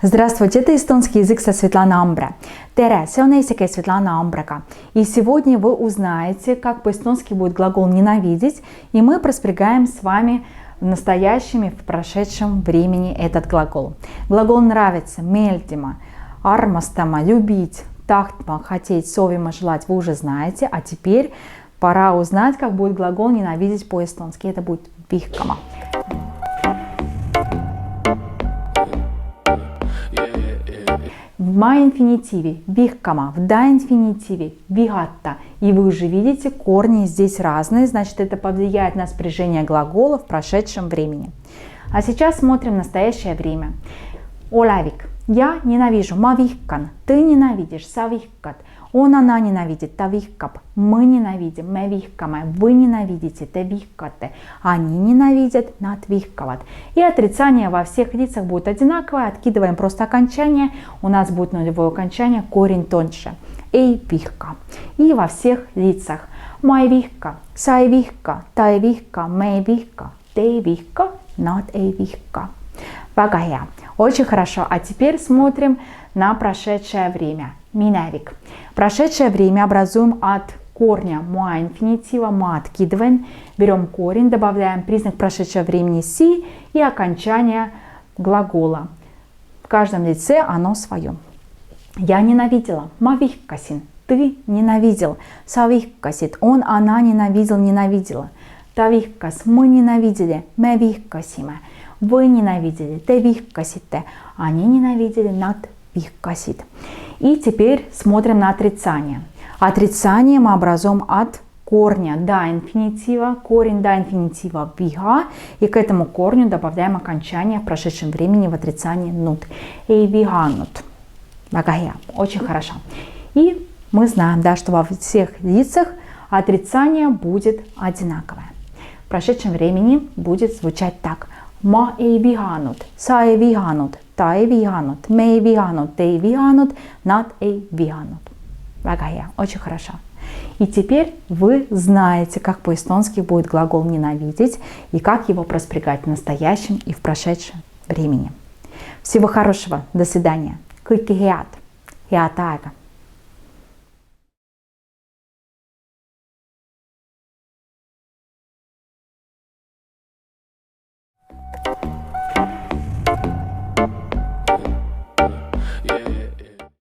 Здравствуйте, это эстонский язык со Светланой Амбре. Tere, see on eesti keel Светлана Амбрega. И сегодня вы узнаете, как по-эстонски будет глагол «ненавидеть», и мы проспрягаем с вами в настоящем и в прошедшем времени этот глагол. Глагол «нравится», «meeldima», «armastama», «любить», «tahtma», «хотеть», «soovima», «желать» вы уже знаете, а теперь пора узнать, как будет глагол «ненавидеть» по-эстонски. Это будет «vihkama». В ма-инфинитиве vihkama, в да-инфинитиве vihata. И вы уже видите, корни здесь разные, значит, это повлияет на спряжение глагола в прошедшем времени. А сейчас смотрим настоящее время. Олавик. Я ненавижу. Ma vihkan. Ты ненавидишь. Sa vihkad. Он, она ненавидит. Ta vihkab. Мы ненавидим. Me vihkame. Вы ненавидите. Te vihkate. Они ненавидят. Nad vihkavad. И отрицание во всех лицах будет одинаковое. Откидываем просто окончание. У нас будет нулевое окончание. Корень тоньше. Ei vihka. И во всех лицах. Ma ei vihka. Sa ei vihka. Ta ei vihka. Me ei vihka. Te ei vihka. Nad ei vihka. Väga hea. Очень хорошо. А теперь смотрим на прошедшее время. Минавик. Прошедшее время образуем от корня ма-инфинитива. Ма откидываем. Берем корень, добавляем признак прошедшего времени си и окончание глагола. В каждом лице оно свое. Я ненавидела. Ма vihkasin. Ты ненавидел. Sa vihkasid. Он, она ненавидел, ненавидела. Ta vihkas. Мы ненавидели. Me vihkasime. Вы ненавидели. Te vihkasite. Они ненавидели. Nad vihkasid. И теперь смотрим на отрицание. Отрицание мы образуем от корня да-инфинитива. Корень да-инфинитива viha. И к этому корню добавляем окончание в прошедшем времени в отрицании нут. Ei vihanud. Väga hea. Очень хорошо. И мы знаем, да, что во всех лицах отрицание будет одинаковое. В прошедшем времени будет звучать так. Ma ei vihanud, sa ei vihanud, ta ei vihanud, me ei vihanud, te ei vihanud, nad ei vihanud. Väga hea, очень хорошо. И теперь вы знаете, как по-эстонски будет глагол «ненавидеть» и как его проспрягать в настоящем и в прошедшем времени. Всего хорошего, до свидания. Kõike head, head aega!